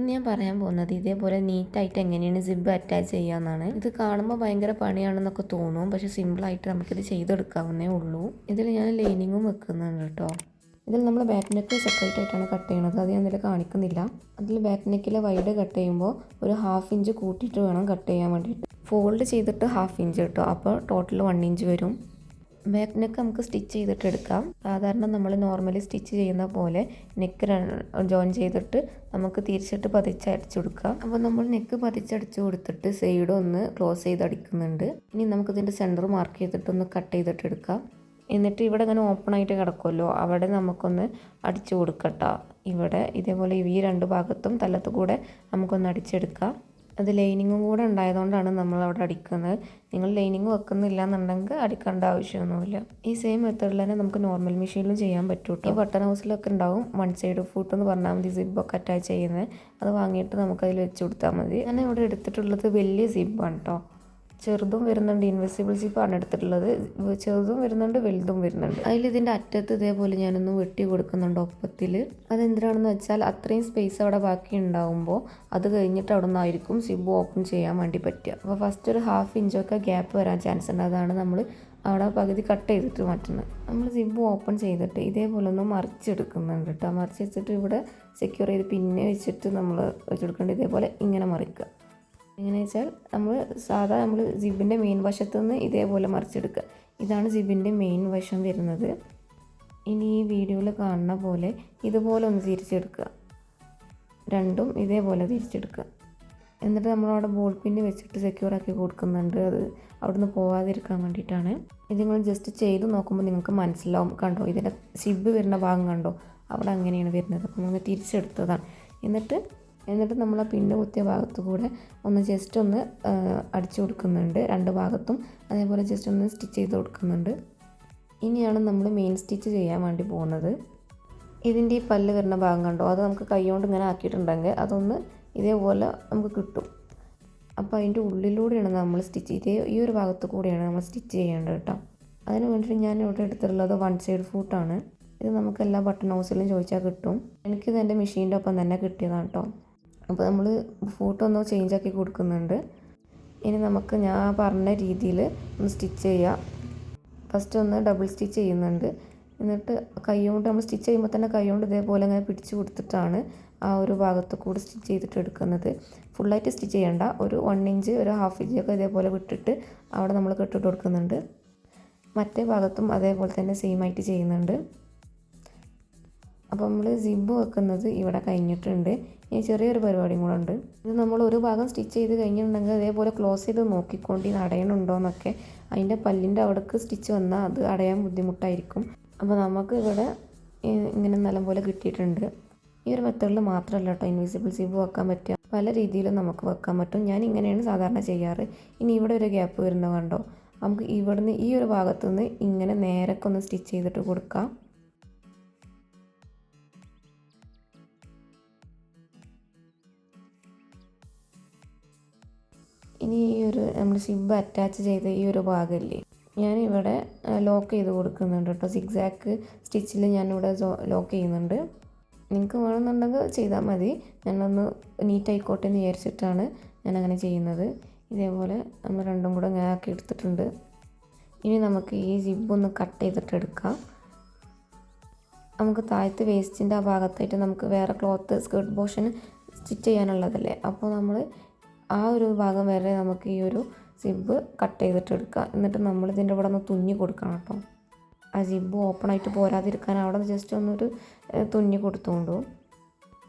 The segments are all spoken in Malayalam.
ഇന്ന് ഞാൻ പറയാൻ പോകുന്നത് ഇതേപോലെ നീറ്റായിട്ട് എങ്ങനെയാണ് സിബ് അറ്റാച്ച് ചെയ്യാമെന്നാണ്. ഇത് കാണുമ്പോൾ ഭയങ്കര പണിയാണെന്നൊക്കെ തോന്നും, പക്ഷേ സിമ്പിളായിട്ട് നമുക്കിത് ചെയ്തെടുക്കാവുന്നേ ഉള്ളൂ. ഇതിൽ ഞാൻ ലൈനിങ്ങും വെക്കുന്നുണ്ട് കേട്ടോ. ഇതിൽ നമ്മൾ ബാക്ക് നെക്ക് സെപ്പറേറ്റ് ആയിട്ടാണ് കട്ട് ചെയ്യണത്, അത് ഞാൻ ഇതിൽ കാണിക്കുന്നില്ല. അതിൽ ബാക്ക് നെക്കിലെ വൈഡ് കട്ട് ചെയ്യുമ്പോൾ ഒരു 1/2 ഇഞ്ച് കൂട്ടിയിട്ട് വേണം കട്ട് ചെയ്യാൻ വേണ്ടിയിട്ട്. ഫോൾഡ് ചെയ്തിട്ട് 1/2 ഇഞ്ച് കേട്ടോ, അപ്പോൾ ടോട്ടൽ 1 ഇഞ്ച് വരും. ബാക്ക് നെക്ക് നമുക്ക് സ്റ്റിച്ച് ചെയ്തിട്ട് എടുക്കാം. സാധാരണ നമ്മൾ നോർമലി സ്റ്റിച്ച് ചെയ്യുന്ന പോലെ നെക്ക് ജോയിൻ ചെയ്തിട്ട് നമുക്ക് തിരിച്ചിട്ട് പതിച്ചടിച്ചു കൊടുക്കാം. അപ്പോൾ നമ്മൾ നെക്ക് പതിച്ചടിച്ചു കൊടുത്തിട്ട് സൈഡ് ഒന്ന് ക്ലോസ് ചെയ്ത് അടിക്കുന്നുണ്ട്. ഇനി നമുക്കിതിൻ്റെ സെൻറ്റർ മാർക്ക് ചെയ്തിട്ടൊന്ന് കട്ട് ചെയ്തിട്ട് എടുക്കാം. എന്നിട്ട് ഇവിടെ ഇങ്ങനെ ഓപ്പൺ ആയിട്ട് കിടക്കുമല്ലോ, അവിടെ നമുക്കൊന്ന് അടിച്ചു കൊടുക്കട്ടോ. ഇവിടെ ഇതേപോലെ ഈ 2 ഭാഗത്തും തലത്ത് കൂടെ നമുക്കൊന്ന് അടിച്ചെടുക്കാം. അത് ലൈനിങ്ങും കൂടെ ഉണ്ടായതുകൊണ്ടാണ് നമ്മളവിടെ അടിക്കുന്നത്. നിങ്ങൾ ലൈനിങ് വെക്കുന്നില്ല എന്നുണ്ടെങ്കിൽ അടിക്കേണ്ട ആവശ്യമൊന്നുമില്ല. ഈ സെയിം മെത്തേഡിൽ തന്നെ നമുക്ക് നോർമൽ മെഷീനിലും ചെയ്യാൻ പറ്റും കേട്ടോ. ഈ ബട്ടൺ ഹൗസിലൊക്കെ ഉണ്ടാവും 1 സൈഡ് ഫൂട്ട് എന്ന് പറഞ്ഞാൽ മതി സിബൊക്കെ അറ്റാച്ച് ചെയ്യുന്നത്. അത് വാങ്ങിയിട്ട് നമുക്കതിൽ വെച്ച് കൊടുത്താൽ മതി. ഞാൻ ഇവിടെ എടുത്തിട്ടുള്ളത് വലിയ സിബാണ് കേട്ടോ. ചെറുതും വരുന്നുണ്ട്, ഇൻവിസിബിൾ സിപ്പാണ് എടുത്തിട്ടുള്ളത്. ചെറുതും വരുന്നുണ്ട്, വലുതും വരുന്നുണ്ട്. അതിൽ ഇതിൻ്റെ അറ്റത്ത് ഇതേപോലെ ഞാനൊന്ന് വെട്ടി കൊടുക്കുന്നുണ്ട് ഒപ്പത്തിൽ. അതെന്തിനാണെന്ന് വെച്ചാൽ അത്രയും സ്പേസ് അവിടെ ബാക്കി ഉണ്ടാകുമ്പോൾ അത് കഴിഞ്ഞിട്ട് അവിടെ നിന്നായിരിക്കും സിബ് ഓപ്പൺ ചെയ്യാൻ വേണ്ടി പറ്റുക. അപ്പോൾ ഫസ്റ്റ് ഒരു 1/2 ഇഞ്ചൊക്കെ ഗ്യാപ്പ് വരാൻ ചാൻസ് ഉണ്ട്. അതാണ് നമ്മൾ അവിടെ പകുതി കട്ട് ചെയ്തിട്ട് മാറ്റുന്നത്. നമ്മൾ സിബ് ഓപ്പൺ ചെയ്തിട്ട് ഇതേപോലെ ഒന്ന് മറിച്ചെടുക്കുന്നുണ്ട് കേട്ടോ. മറിച്ച് വെച്ചിട്ട് ഇവിടെ സെക്യൂർ ചെയ്ത് പിന്നെ വെച്ചിട്ട് നമ്മൾ വെച്ചെടുക്കേണ്ടത് ഇതേപോലെ ഇങ്ങനെ മറിക്കുക. എങ്ങനെ വെച്ചാൽ നമ്മൾ സിബിൻ്റെ മെയിൻ വശത്തു നിന്ന് ഇതേപോലെ മറിച്ചെടുക്കുക. ഇതാണ് സിബിൻ്റെ മെയിൻ വശം വരുന്നത്. ഇനി ഈ വീഡിയോയിൽ കാണുന്ന പോലെ ഇതുപോലെ ഒന്ന് തിരിച്ചെടുക്കുക. രണ്ടും ഇതേപോലെ തിരിച്ചെടുക്കുക. എന്നിട്ട് നമ്മളവിടെ ബോൾ പിന്ന് വെച്ചിട്ട് സെക്യൂർ ആക്കി കൊടുക്കുന്നുണ്ട്. അത് അവിടുന്ന് പോകാതിരിക്കാൻ വേണ്ടിയിട്ടാണ്. ഇത് നിങ്ങൾ ജസ്റ്റ് ചെയ്ത് നോക്കുമ്പോൾ നിങ്ങൾക്ക് മനസ്സിലാവും. കണ്ടോ, ഇതിൻ്റെ സിബ് വരുന്ന ഭാഗം കണ്ടോ, അവിടെ അങ്ങനെയാണ് വരുന്നത്. അപ്പോൾ നമ്മൾ തിരിച്ചെടുത്തതാണ്. എന്നിട്ട് നമ്മൾ ആ പിന്ന് കുത്തിയ ഭാഗത്തു കൂടെ ഒന്ന് ജസ്റ്റ് ഒന്ന് അടിച്ചു കൊടുക്കുന്നുണ്ട് 2 ഭാഗത്തും. അതേപോലെ ജസ്റ്റ് ഒന്ന് സ്റ്റിച്ച് ചെയ്ത് കൊടുക്കുന്നുണ്ട്. ഇനിയാണ് നമ്മൾ മെയിൻ സ്റ്റിച്ച് ചെയ്യാൻ വേണ്ടി പോകുന്നത്. ഇതിൻ്റെ ഈ പല്ല് വരുന്ന ഭാഗം കണ്ടോ, അത് നമുക്ക് കൈകൊണ്ട് ഇങ്ങനെ ആക്കിയിട്ടുണ്ടെങ്കിൽ അതൊന്ന് ഇതേപോലെ നമുക്ക് കിട്ടും. അപ്പോൾ അതിൻ്റെ ഉള്ളിലൂടെയാണ് നമ്മൾ സ്റ്റിച്ച് ചെയ്ത് ഈ ഒരു ഭാഗത്തു കൂടെയാണ് നമ്മൾ സ്റ്റിച്ച് ചെയ്യേണ്ടത് കേട്ടോ. അതിന് വേണ്ടിയിട്ട് ഞാൻ ഇവിടെ എടുത്തിട്ടുള്ളത് 1 സൈഡ് ഫൂട്ടാണ്. ഇത് നമുക്ക് എല്ലാ ബട്ടൺ ഹൗസിലും ചോദിച്ചാൽ കിട്ടും. എനിക്കിത് എൻ്റെ മെഷീൻ്റെ ഒപ്പം തന്നെ കിട്ടിയതാണ് കേട്ടോ. അപ്പോൾ നമ്മൾ ഫൂട്ടൊന്ന് ചേഞ്ച് ആക്കി കൊടുക്കുന്നുണ്ട്. ഇനി നമുക്ക് ഞാൻ പറഞ്ഞ രീതിയിൽ ഒന്ന് സ്റ്റിച്ച് ചെയ്യാം. ഫസ്റ്റ് ഒന്ന് ഡബിൾ സ്റ്റിച്ച് ചെയ്യുന്നുണ്ട്. എന്നിട്ട് കൈകൊണ്ട് നമ്മൾ സ്റ്റിച്ച് ചെയ്യുമ്പോൾ തന്നെ കൈകൊണ്ട് ഇതേപോലെ അങ്ങനെ പിടിച്ച് കൊടുത്തിട്ടാണ് ആ ഒരു ഭാഗത്ത് കൂടെ സ്റ്റിച്ച് ചെയ്തിട്ട് എടുക്കുന്നത്. ഫുള്ളായിട്ട് സ്റ്റിച്ച് ചെയ്യേണ്ട, ഒരു 1 ഇഞ്ച് ഒരു 1/2 ഇഞ്ചൊക്കെ ഇതേപോലെ വിട്ടിട്ട് അവിടെ നമ്മൾ കെട്ടിട്ട് കൊടുക്കുന്നുണ്ട്. മറ്റേ ഭാഗത്തും അതേപോലെ തന്നെ സെയിം ആയിട്ട് ചെയ്യുന്നുണ്ട്. അപ്പോൾ നമ്മൾ സിബ് വെക്കുന്നത് ഇവിടെ കഴിഞ്ഞിട്ടുണ്ട്. ഇനി ചെറിയൊരു പരിപാടിയും കൂടെ ഉണ്ട്. ഇത് നമ്മൾ ഒരു ഭാഗം സ്റ്റിച്ച് ചെയ്ത് കഴിഞ്ഞിട്ടുണ്ടെങ്കിൽ അതേപോലെ ക്ലോസ് ചെയ്ത് നോക്കിക്കൊണ്ട് ഇത് അടയണുണ്ടോയെന്നൊക്കെ. അതിൻ്റെ പല്ലിൻ്റെ അവിടേക്ക് സ്റ്റിച്ച് വന്നാൽ അത് അടയാൻ ബുദ്ധിമുട്ടായിരിക്കും. അപ്പോൾ നമുക്ക് ഇവിടെ ഇങ്ങനെ നല്ലപോലെ കിട്ടിയിട്ടുണ്ട്. ഈ ഒരു മെത്തേഡിൽ മാത്രമല്ല കേട്ടോ ഇൻവിസിബിൾ സിബ് വെക്കാൻ പറ്റുക, പല രീതിയിലും നമുക്ക് വെക്കാൻ പറ്റും. ഞാൻ ഇങ്ങനെയാണ് സാധാരണ ചെയ്യാറ്. ഇനി ഇവിടെ ഒരു ഗ്യാപ്പ് വരുന്നത് കണ്ടോ, നമുക്ക് ഇവിടുന്ന് ഈ ഒരു ഭാഗത്തുനിന്ന് ഇങ്ങനെ നേരൊക്കെ സ്റ്റിച്ച് ചെയ്തിട്ട് കൊടുക്കാം. ഇനി ഈ ഒരു നമ്മൾ സിബ് അറ്റാച്ച് ചെയ്ത ഈ ഒരു ഭാഗമില്ലേ, ഞാനിവിടെ ലോക്ക് ചെയ്ത് കൊടുക്കുന്നുണ്ട് കേട്ടോ. സിഗ്സാക്ക് സ്റ്റിച്ചിൽ ഞാനിവിടെ ലോക്ക് ചെയ്യുന്നുണ്ട്. നിങ്ങൾക്ക് വേണമെന്നുണ്ടെങ്കിൽ ചെയ്താൽ മതി. ഞാനൊന്ന് നീറ്റ് ആയിക്കോട്ടെ എന്ന് വിചാരിച്ചിട്ടാണ് ഞാനങ്ങനെ ചെയ്യുന്നത്. ഇതേപോലെ നമ്മൾ രണ്ടും കൂടെ ഇങ്ങനെ ആക്കി എടുത്തിട്ടുണ്ട്. ഇനി നമുക്ക് ഈ സിബ് ഒന്ന് കട്ട് ചെയ്തിട്ട് എടുക്കാം. നമുക്ക് താഴത്ത് വേസ്റ്റിൻ്റെ ആ ഭാഗത്തായിട്ട് നമുക്ക് വേറെ ക്ലോത്ത് സ്കേർട്ട് പോർഷൻ സ്റ്റിച്ച് ചെയ്യാനുള്ളതല്ലേ, അപ്പോൾ നമ്മൾ ആ ഒരു ഭാഗം വരെ നമുക്ക് ഈ ഒരു സിബ് കട്ട് ചെയ്തിട്ട് എടുക്കാം. എന്നിട്ട് നമ്മൾ ഇതിൻ്റെ ഇവിടെ ഒന്ന് തുന്നി കൊടുക്കണം കേട്ടോ. ആ സിബ് ഓപ്പൺ ആയിട്ട് പോരാതിരിക്കാൻ അവിടെ ജസ്റ്റ് ഒന്നൊരു തുന്നി കൊടുത്തുകൊണ്ടു.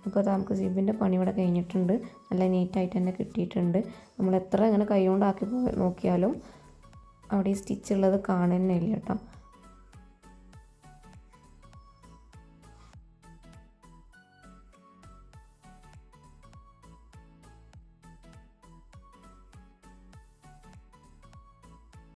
അപ്പോൾ അത് നമുക്ക് സിബിൻ്റെ പണി ഇവിടെ കഴിഞ്ഞിട്ടുണ്ട്. നല്ല നീറ്റായിട്ട് തന്നെ കിട്ടിയിട്ടുണ്ട്. നമ്മൾ എത്ര ഇങ്ങനെ കൈ കൊണ്ടാക്കി നോക്കിയാലും അവിടെ ഈ സ്റ്റിച്ച് ഉള്ളത് കാണുന്നില്ല കേട്ടോ.